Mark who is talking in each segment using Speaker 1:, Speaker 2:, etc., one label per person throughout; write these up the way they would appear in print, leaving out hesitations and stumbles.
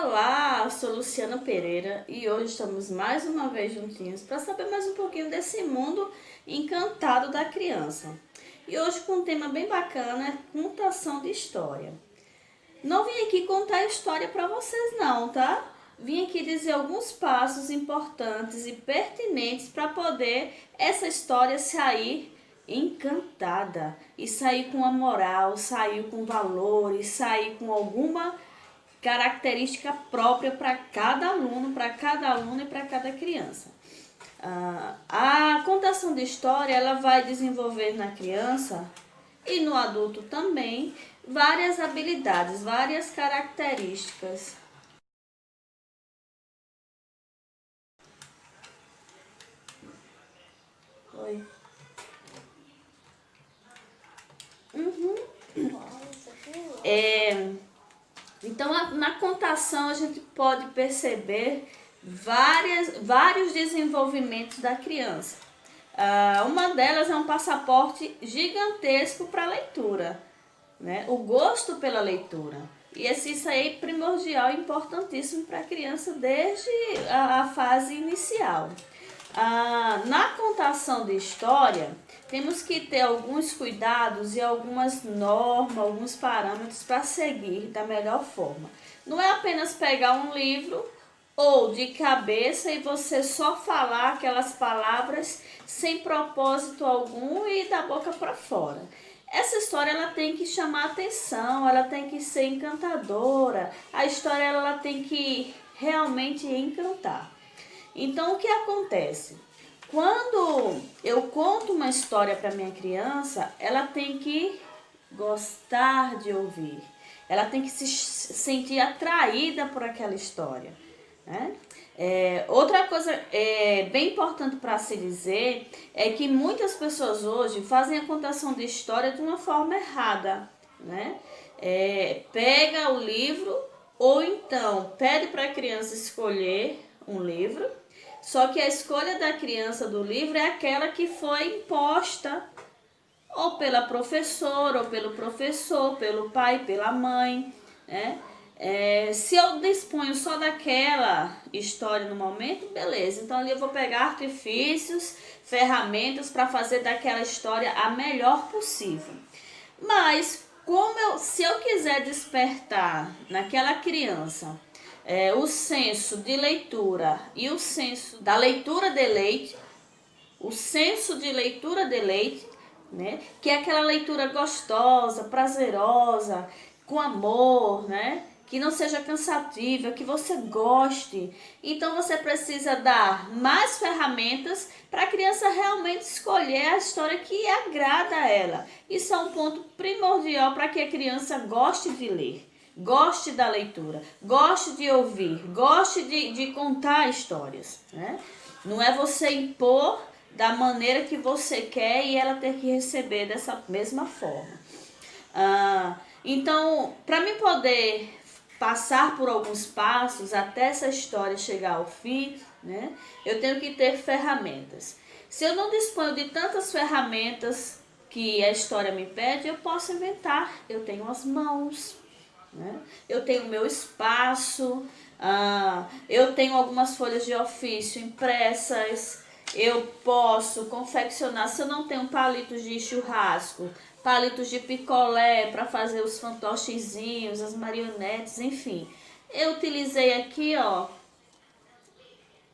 Speaker 1: Olá, eu sou Luciana Pereira e hoje estamos mais uma vez juntinhos para saber mais um pouquinho desse mundo encantado da criança. E hoje com um tema bem bacana, é contação de história. Não vim aqui contar história para vocês não, tá? Vim aqui dizer alguns passos importantes e pertinentes para poder essa história sair encantada e sair com a moral, sair com valores, sair com alguma característica própria para cada aluno, para cada aluna e para cada criança. A contação de história ela vai desenvolver na criança e no adulto também várias habilidades, várias características. Oi. Então, na contação a gente pode perceber vários desenvolvimentos da criança. Uma delas é um passaporte gigantesco para a leitura, né? O gosto pela leitura. E isso aí é primordial e importantíssimo para a criança desde a fase inicial. Na contação de história, temos que ter alguns cuidados e algumas normas, alguns parâmetros para seguir da melhor forma. Não é apenas pegar um livro ou de cabeça e você só falar aquelas palavras sem propósito algum e da boca para fora. Essa história ela tem que chamar atenção, ela tem que ser encantadora, a história ela tem que realmente encantar. Então, o que acontece? Quando eu conto uma história para minha criança, ela tem que gostar de ouvir. Ela tem que se sentir atraída por aquela história, né? Outra coisa bem importante para se dizer é que muitas pessoas hoje fazem a contação de história de uma forma errada, né? Pega o livro ou então pede para a criança escolher um livro, só que a escolha da criança do livro é aquela que foi imposta ou pela professora, ou pelo professor, pelo pai, pela mãe, né? Se eu disponho só daquela história no momento, beleza. Então ali eu vou pegar artifícios, ferramentas para fazer daquela história a melhor possível. Mas se eu quiser despertar naquela criança o senso de leitura e o senso da leitura de leite, o senso de leitura de leite, né? Que é aquela leitura gostosa, prazerosa, com amor, né? Que não seja cansativa, que você goste. Então você precisa dar mais ferramentas para a criança realmente escolher a história que agrada a ela. Isso é um ponto primordial para que a criança goste de ler. Goste da leitura, goste de ouvir, goste de contar histórias, né? Não é você impor da maneira que você quer e ela ter que receber dessa mesma forma. Então, para mim poder passar por alguns passos até essa história chegar ao fim, né, eu tenho que ter ferramentas. Se eu não disponho de tantas ferramentas que a história me pede, eu posso inventar. Eu tenho as mãos, né? Eu tenho o meu espaço, eu tenho algumas folhas de ofício impressas, eu posso confeccionar, se eu não tenho palitos de churrasco, palitos de picolé para fazer os fantochezinhos, as marionetes, enfim. Eu utilizei aqui, ó,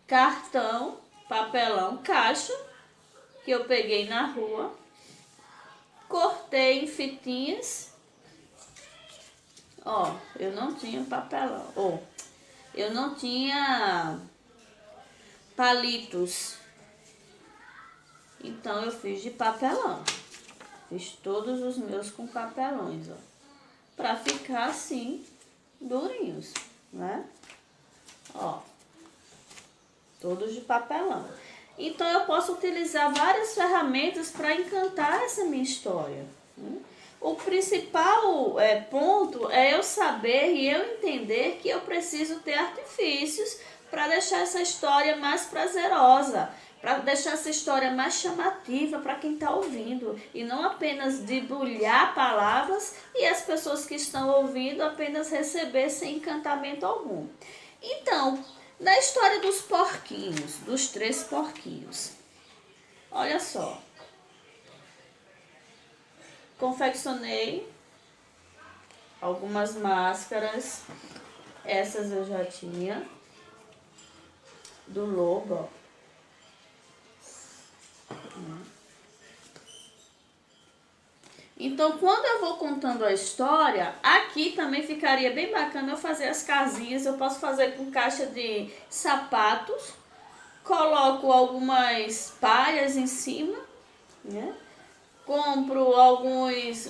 Speaker 1: cartão, papelão, caixa, que eu peguei na rua, cortei em fitinhas. Ó, eu não tinha papelão, eu não tinha palitos, então eu fiz de papelão. Fiz todos os meus com papelões, ó, pra ficar assim, durinhos, né? Ó, todos de papelão. Então eu posso utilizar várias ferramentas para encantar essa minha história, né? O principal ponto é eu saber e eu entender que eu preciso ter artifícios para deixar essa história mais prazerosa, para deixar essa história mais chamativa para quem está ouvindo e não apenas debulhar palavras e as pessoas que estão ouvindo apenas receber sem encantamento algum. Então, na história dos porquinhos, dos 3 porquinhos, olha só, confeccionei algumas máscaras, essas eu já tinha, do lobo, ó. Então, quando eu vou contando a história, aqui também ficaria bem bacana eu fazer as casinhas. Eu posso fazer com caixa de sapatos, coloco algumas palhas em cima, né? Compro alguns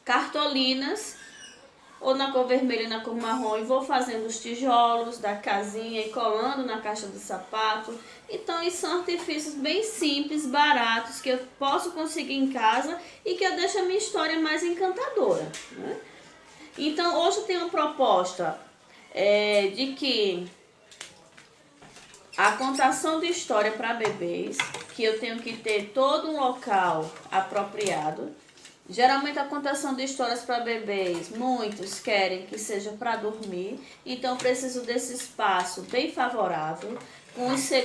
Speaker 1: cartolinas, ou na cor vermelha e na cor marrom, e vou fazendo os tijolos da casinha e colando na caixa do sapato. Então, isso são artifícios bem simples, baratos, que eu posso conseguir em casa e que eu deixo a minha história mais encantadora, né? Então, hoje eu tenho uma proposta de que a contação de história para bebês, que eu tenho que ter todo um local apropriado. Geralmente a contação de histórias para bebês, muitos querem que seja para dormir, então preciso desse espaço bem favorável,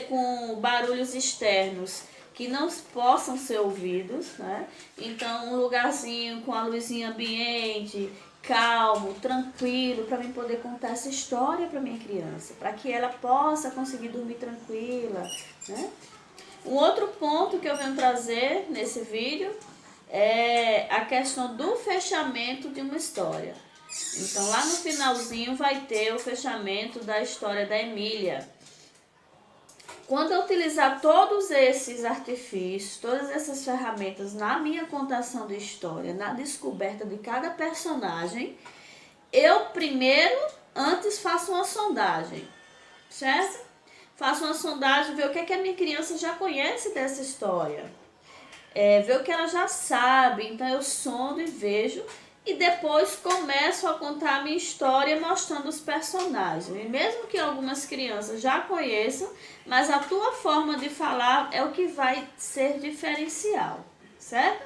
Speaker 1: com barulhos externos que não possam ser ouvidos, né? Então um lugarzinho com a luzinha ambiente, calmo, tranquilo, para mim poder contar essa história para minha criança, para que ela possa conseguir dormir tranquila, né? Um outro ponto que eu venho trazer nesse vídeo é a questão do fechamento de uma história. Então, lá no finalzinho vai ter o fechamento da história da Emília. Quando eu utilizar todos esses artifícios, todas essas ferramentas na minha contação de história, na descoberta de cada personagem, eu primeiro, antes faço uma sondagem, certo? Faço uma sondagem, ver o que é que a minha criança já conhece dessa história. Ver o que ela já sabe, então eu sondo e vejo e depois começo a contar a minha história mostrando os personagens. E mesmo que algumas crianças já conheçam, mas a tua forma de falar é o que vai ser diferencial, certo?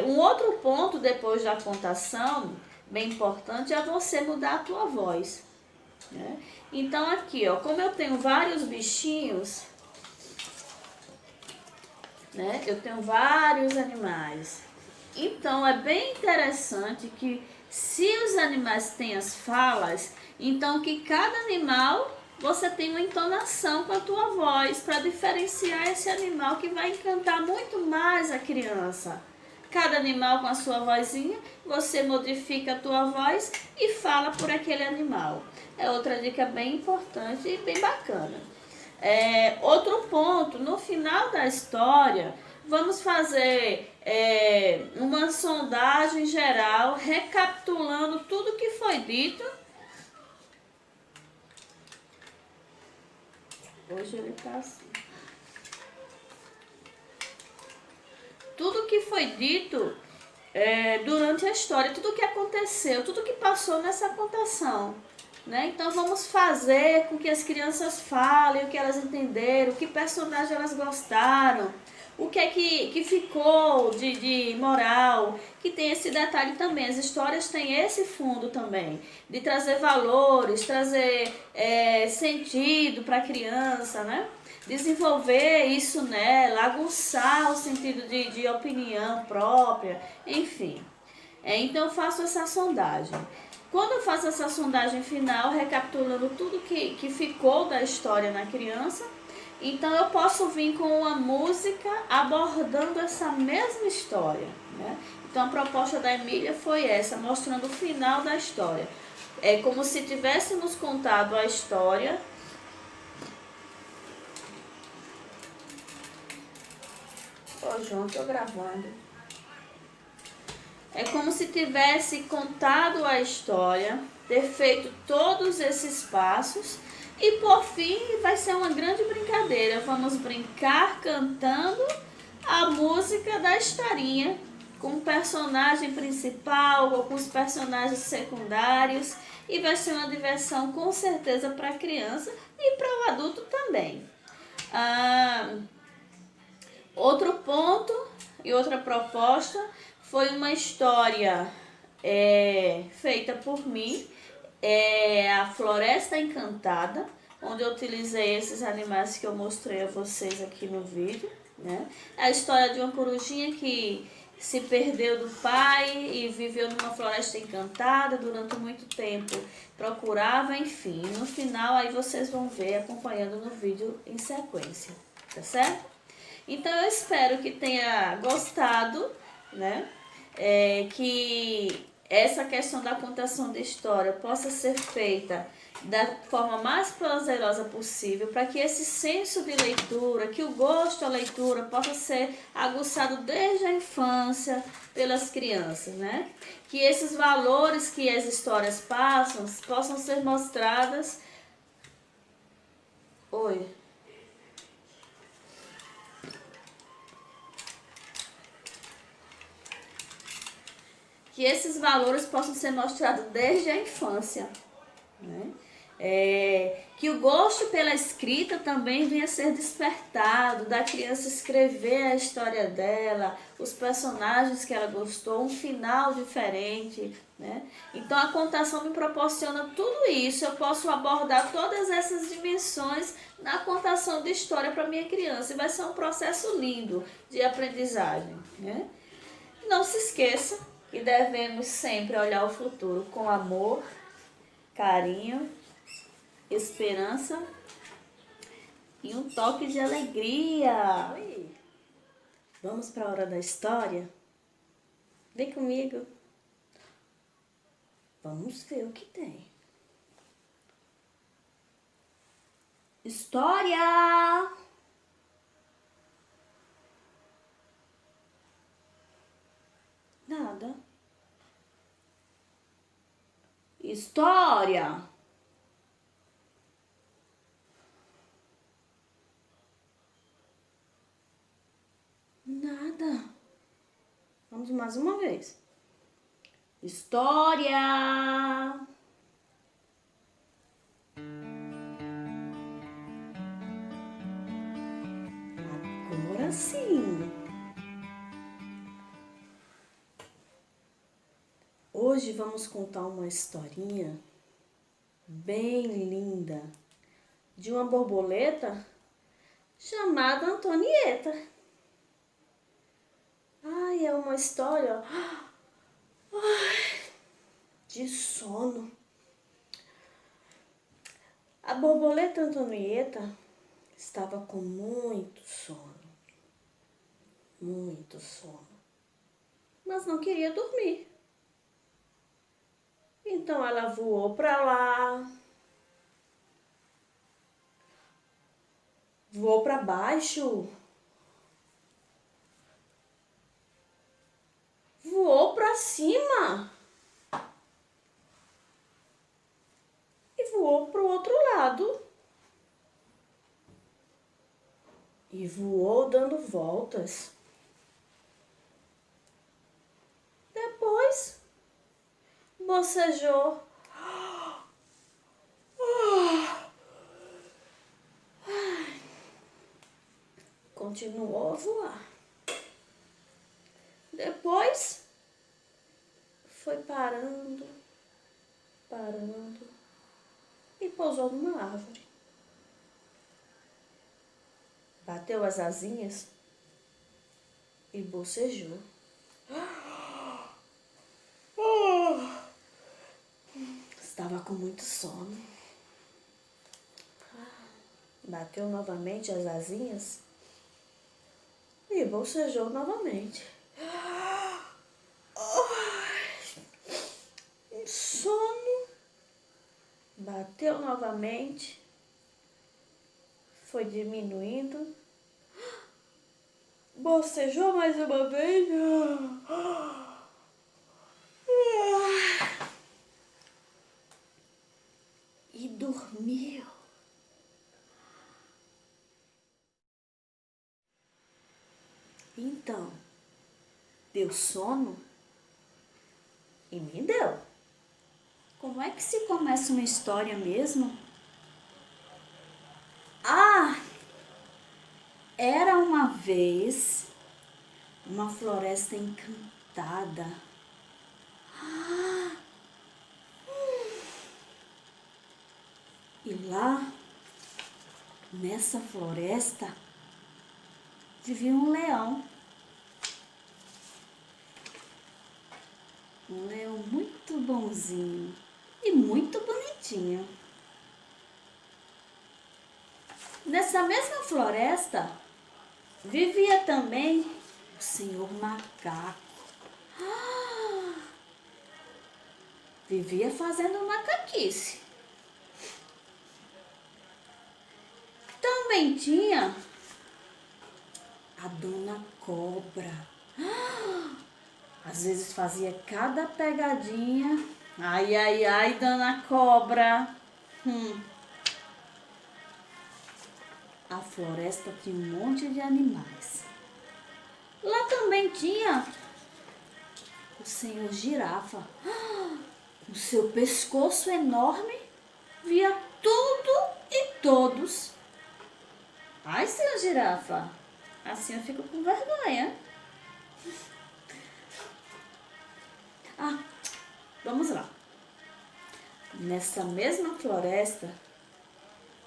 Speaker 1: Um outro ponto depois da contação, bem importante, é você mudar a tua voz, né? Então aqui, ó, como eu tenho vários bichinhos, né? Eu tenho vários animais. Então, é bem interessante que se os animais têm as falas, então que cada animal você tem uma entonação com a tua voz para diferenciar esse animal que vai encantar muito mais a criança. Cada animal com a sua vozinha, você modifica a tua voz e fala por aquele animal. É outra dica bem importante e bem bacana. Outro ponto, no final da história, vamos fazer uma sondagem geral, recapitulando tudo que foi dito. Hoje ele está assim. Tudo que foi dito durante a história, tudo que aconteceu, tudo que passou nessa contação, né? Então vamos fazer com que as crianças falem o que elas entenderam, que personagem elas gostaram, o que é que ficou de moral, que tem esse detalhe também. As histórias têm esse fundo também, de trazer valores, trazer sentido para a criança, né? Desenvolver isso nela, aguçar o sentido de opinião própria, enfim. Então eu faço essa sondagem. Quando eu faço essa sondagem final, recapitulando tudo que ficou da história na criança, então eu posso vir com uma música abordando essa mesma história, né? Então a proposta da Emília foi essa, mostrando o final da história. É como se tivéssemos contado a história. Ô, João, tô gravando. É como se tivesse contado a história, ter feito todos esses passos e por fim vai ser uma grande brincadeira. Vamos brincar cantando a música da historinha com o personagem principal ou com os personagens secundários, e vai ser uma diversão com certeza para a criança e para o adulto também. Outro ponto e outra proposta foi uma história feita por mim, a Floresta Encantada, onde eu utilizei esses animais que eu mostrei a vocês aqui no vídeo, né? É a história de uma corujinha que se perdeu do pai e viveu numa floresta encantada durante muito tempo, procurava, enfim, no final aí vocês vão ver acompanhando no vídeo em sequência, tá certo? Então eu espero que tenha gostado, né? Que essa questão da contação de história possa ser feita da forma mais prazerosa possível, para que esse senso de leitura, que o gosto à leitura possa ser aguçado desde a infância pelas crianças, né? Que esses valores que as histórias passam possam ser mostradas. Oi. Que esses valores possam ser mostrados desde a infância, né? Que o gosto pela escrita também venha a ser despertado, da criança escrever a história dela, os personagens que ela gostou, um final diferente, né? Então a contação me proporciona tudo isso, eu posso abordar todas essas dimensões na contação de história para minha criança, e vai ser um processo lindo de aprendizagem, né? Não se esqueça que devemos sempre olhar o futuro com amor, carinho, esperança e um toque de alegria. Oi. Vamos para a hora da história? Vem comigo. Vamos ver o que tem. História! Nada. História! Nada. Vamos mais uma vez. História! Agora sim. Hoje vamos contar uma historinha bem linda de uma borboleta chamada Antonieta. Ai, é uma história de sono. A borboleta Antonieta estava com muito sono, mas não queria dormir. Então ela voou para lá, voou para baixo, voou para cima e voou para o outro lado. E voou dando voltas. Depois bocejou. Continuou a voar. Depois foi parando e pousou numa árvore. Bateu as asinhas e bocejou. Estava com muito sono. Bateu novamente as asinhas e bocejou novamente. Sono. Bateu novamente. Foi diminuindo. Bocejou mais uma vez. E dormiu. Então, Deu sono? E me deu. Como é que se começa uma história mesmo? Ah, era uma vez uma floresta encantada. E lá, nessa floresta, vivia um leão. Um leão muito bonzinho e muito bonitinho. Nessa mesma floresta, vivia também o senhor macaco. Vivia fazendo macaquice. Também tinha a dona cobra. Às vezes fazia cada pegadinha. Ai, ai, ai, dona cobra. A floresta tinha um monte de animais. Lá também tinha o senhor girafa. Com seu pescoço enorme, via tudo e todos. Ai, senhor girafa, assim eu fico com vergonha. Ah, vamos lá. Nessa mesma floresta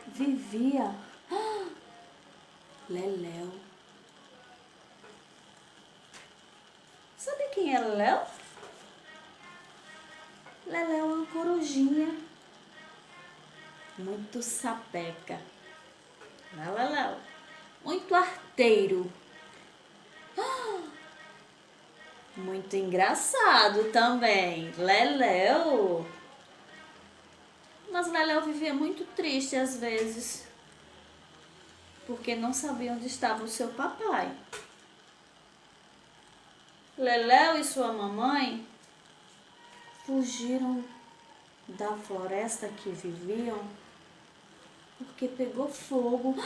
Speaker 1: vivia Leléu. Sabe quem é Leléu? Leléu é uma corujinha muito sapeca. Leléu, muito arteiro. Muito engraçado também. Leléu. Mas Leléu vivia muito triste às vezes, porque não sabia onde estava o seu papai. Leléu e sua mamãe fugiram da floresta que viviam porque pegou fogo.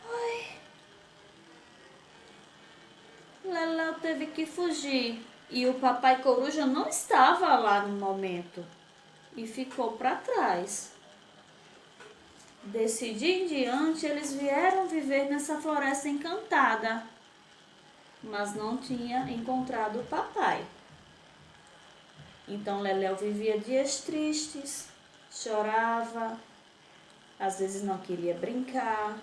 Speaker 1: Ai. Leléu teve que fugir e o papai coruja não estava lá no momento e ficou para trás. Desse dia em diante, eles vieram viver nessa floresta encantada, mas não tinha encontrado o papai. Então Leléu vivia dias tristes, chorava, às vezes não queria brincar.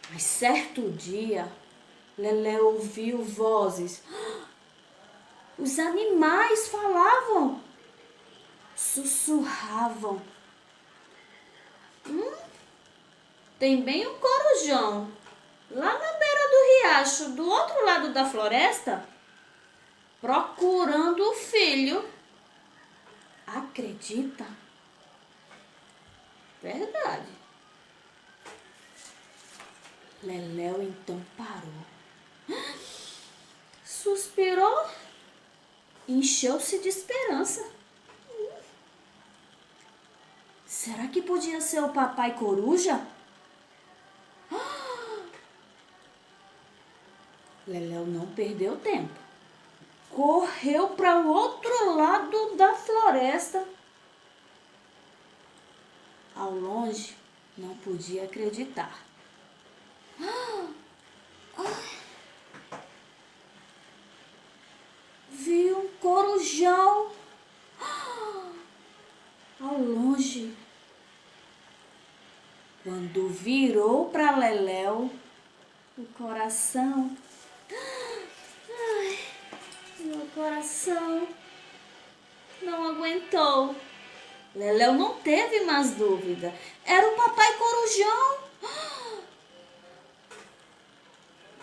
Speaker 1: Mas certo dia, Leléu ouviu vozes. Os animais falavam, sussurravam. Tem bem um corujão lá na beira do riacho, do outro lado da floresta, procurando o filho. Acredita? Verdade. Leléu então parou, suspirou, encheu-se de esperança. Será que podia ser o papai coruja? Leléu não perdeu tempo. Correu para o outro lado da floresta. Ao longe, não podia acreditar. Viu um corujão ao longe. Quando virou para Leléu, o coração... Meu coração não aguentou. Leléu não teve mais dúvida. Era o papai corujão.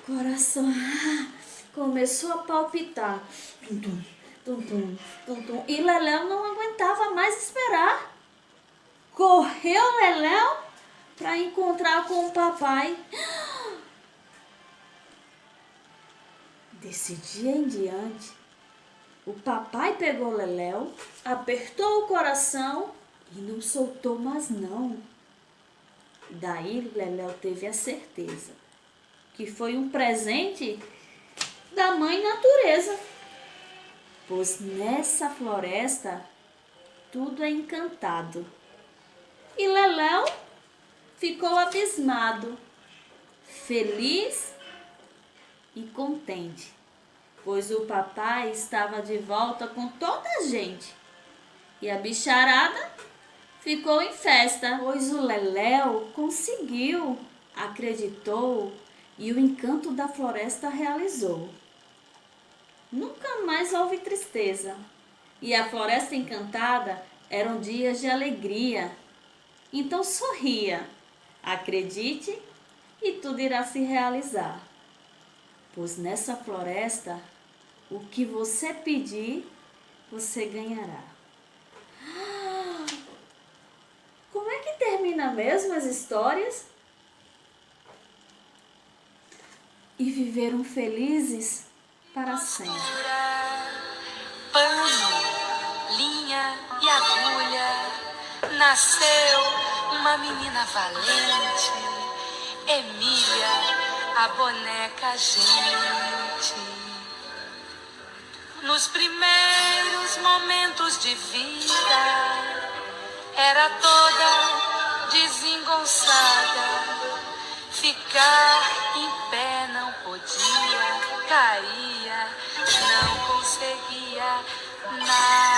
Speaker 1: Coração começou a palpitar. Tum, tum, tum, tum, tum, tum. E Leléu não aguentava mais esperar. Correu Leléu para encontrar com o papai. Desse dia em diante, o papai pegou Leléu, apertou o coração e não soltou mais não. Daí Leléu teve a certeza que foi um presente da Mãe Natureza, pois nessa floresta tudo é encantado. E Leléu ficou abismado, feliz e contente, pois o papai estava de volta com toda a gente. E a bicharada ficou em festa, pois o Leléu conseguiu, acreditou e o encanto da floresta realizou. Nunca mais houve tristeza. E a floresta encantada eram dias de alegria. Então sorria, acredite e tudo irá se realizar. Pois nessa floresta, o que você pedir, você ganhará. Como é que termina mesmo as histórias? E viveram felizes para sempre.
Speaker 2: Pano, linha e agulha, nasceu uma menina valente, Emília, a boneca gente. Nos primeiros momentos de vida, era toda desengonçada, ficar em pé não podia, caía, não conseguia nada.